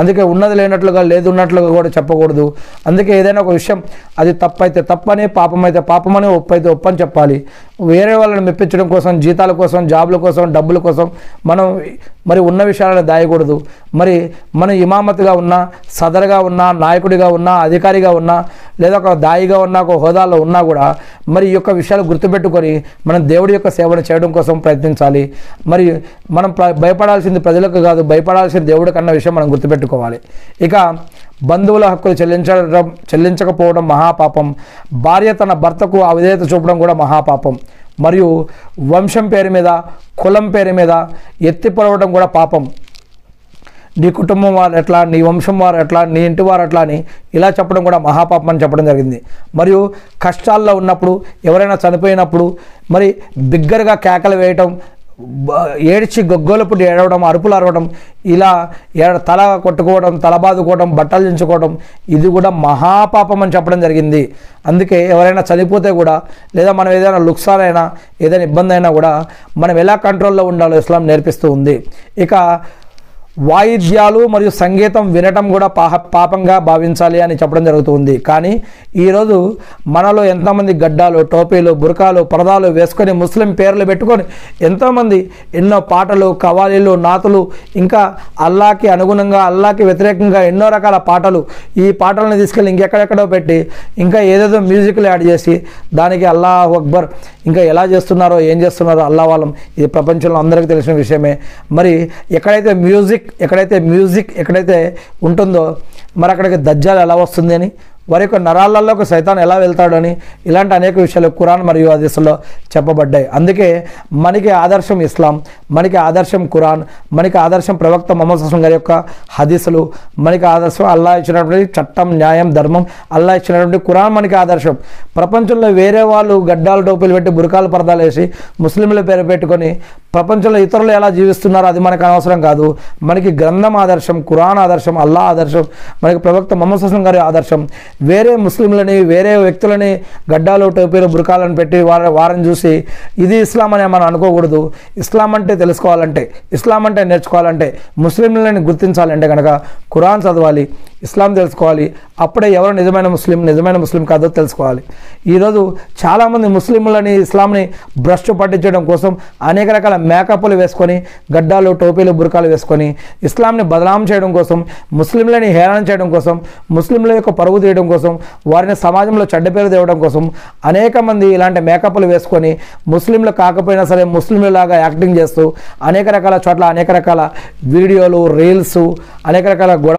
అందుకే ఉన్నది లేనట్లుగా లేదు ఉన్నట్లుగా కూడా చెప్పకూడదు. అందుకే ఏదైనా ఒక విషయం అది తప్పైతే తప్పని, పాపమైతే పాపమని, ఒప్పైతే ఒప్పని చెప్పాలి. వేరే వాళ్ళని మెప్పించడం కోసం, జీతాల కోసం, జాబుల కోసం, డబ్బుల కోసం మనం మరి ఉన్న విషయాలను దాయకూడదు. మరి మనం ఇమామత్గా ఉన్నా, సదరుగా ఉన్నా, నాయకుడిగా ఉన్నా, అధికారిగా ఉన్నా, లేదా ఒక దాయిగా ఉన్నా, ఒక హోదాలో ఉన్నా కూడా మరి ఈ యొక్క విషయాలు గుర్తుపెట్టుకొని మనం దేవుడి యొక్క సేవను చేయడం కోసం ప్రయత్నించాలి. మరి మనం భయపడాల్సింది ప్రజలకు కాదు, భయపడాల్సింది దేవుడికి అన్న విషయం మనం గుర్తుపెట్టుకోవాలి. ఇక బంధువుల హక్కులు చెల్లించకపోవడం మహాపాపం. భార్య తన భర్తకు అవిధేయత చూపడం కూడా మహాపాపం. మరియు వంశం పేరు మీద, కులం పేరు మీద ఎత్తి పొడవడం కూడా పాపం. నీ కుటుంబం వారు ఎట్లా, నీ వంశం వారు ఎట్లా, నీ ఇంటి వారు ఎట్లా అని ఇలా చెప్పడం కూడా మహాపాపం అని చెప్పడం జరిగింది. మరియు కష్టాల్లో ఉన్నప్పుడు, ఎవరైనా చనిపోయినప్పుడు మరి బిగ్గరగా కేకలు వేయటం, ఏడ్చి గొగ్గోలపుడు ఏడవడం, అరుపులు అరవడం, ఇలా తల కొట్టుకోవడం, తల బాదుకోవడం, బట్టలు దించుకోవడం, ఇది కూడా మహాపాపం అని చెప్పడం జరిగింది. అందుకే ఎవరైనా చనిపోతే కూడా, లేదా మనం ఏదైనా లుక్సానైనా, ఏదైనా ఇబ్బంది అయినా కూడా మనం ఎలా కంట్రోల్లో ఉండాలో ఇస్లాం నేర్పిస్తూ ఉంది. ఇక వాయిద్యాలు మరియు సంగీతం వినటం కూడా పాపంగా భావించాలి అని చెప్పడం జరుగుతుంది. కానీ ఈరోజు మనలో ఎంతోమంది గడ్డాలు, టోపీలు, బుర్కాలు, పరదాలు వేసుకొని ముస్లిం పేర్లు పెట్టుకొని ఎంతోమంది ఎన్నో పాటలు, కవాలీలు, నాతులు, ఇంకా అల్లాకి అనుగుణంగా, అల్లాకి వ్యతిరేకంగా ఎన్నో రకాల పాటలు, ఈ పాటలను తీసుకెళ్ళి ఇంకెక్కడెక్కడో పెట్టి ఇంకా ఏదేదో మ్యూజిక్లు యాడ్ చేసి దానికి అల్లాహు అక్బర్ ఇంకా ఎలా చేస్తున్నారో, ఏం చేస్తున్నారో అల్లా వాళ్ళం. ఇది ప్రపంచంలో అందరికీ తెలిసిన విషయమే. మరి ఎక్కడైతే ఎక్కడైతే ఉంటుందో మరి అక్కడికి దజ్జాల్ ఎలా వస్తుంది అని, వారి యొక్క నరాలలోకి సైతాన్ ఎలా వెళ్తాడని, ఇలాంటి అనేక విషయాలు ఖురాన్ మరియు హదీసుల్లో చెప్పబడ్డాయి. అందుకే మనకి ఆదర్శం ఇస్లాం, మనకి ఆదర్శం ఖురాన్, మనకి ఆదర్శం ప్రవక్త ముహమ్మద్ సల్లల్లాహు అలైహి వసల్లం గారి యొక్క హదీసులు, మనకి ఆదర్శం అల్లాహ్ ఇచ్చినటువంటి చట్టం, న్యాయం, ధర్మం, అల్లాహ్ ఇచ్చినటువంటి ఖురాన్ మనకి ఆదర్శం. ప్రపంచంలో వేరే వాళ్ళు గడ్డాలు, టోపీలు పెట్టి, బురకాలు, పరదాలు వేసి ముస్లింల పేరు పెట్టుకొని ప్రపంచంలో ఇతరులు ఎలా జీవిస్తున్నారో అది మనకు అనవసరం కాదు. మనకి గ్రంథం ఆదర్శం, ఖురాన్ ఆదర్శం, అల్లాహ్ ఆదర్శం, మనకి ప్రవక్త ముహమ్మద్ సల్లల్లాహు అలైహి వసల్లం గారి ఆదర్శం. వేరే ముస్లింలని, వేరే వ్యక్తులని గడ్డాలు, టోపీలు, బురకాలను పెట్టి వారిని చూసి ఇది ఇస్లాం అని మనం అనుకోకూడదు. ఇస్లాం అంటే తెలుసుకోవాలంటే, ఇస్లాం అంటే నేర్చుకోవాలంటే, ముస్లింలని గుర్తించాలంటే కనుక ఖురాన్ చదవాలి, ఇస్లాం తెలుసుకోవాలి. అప్పుడే ఎవరు నిజమైన ముస్లిం కాదో తెలుసుకోవాలి. ఈరోజు చాలామంది ముస్లింలని, ఇస్లాంని భ్రష్టు పట్టించడం కోసం అనేక రకాల మేకప్లు వేసుకొని, గడ్డాలు, టోపీలు, బురకాలు వేసుకొని ఇస్లాంని బదనాం చేయడం కోసం, ముస్లింలని హేళన చేయడం కోసం, ముస్లింల యొక్క పరువు తీయడం కోసం, వారిని సమాజంలో చెడ్డ పేరు తేవడం కోసం అనేక మంది ఇలాంటి మేకప్లు వేసుకొని ముస్లింలు కాకపోయినా సరే ముస్లింలాగా యాక్టింగ్ చేస్తూ అనేక రకాల చోట్ల అనేక రకాల వీడియోలు, రీల్స్, అనేక రకాల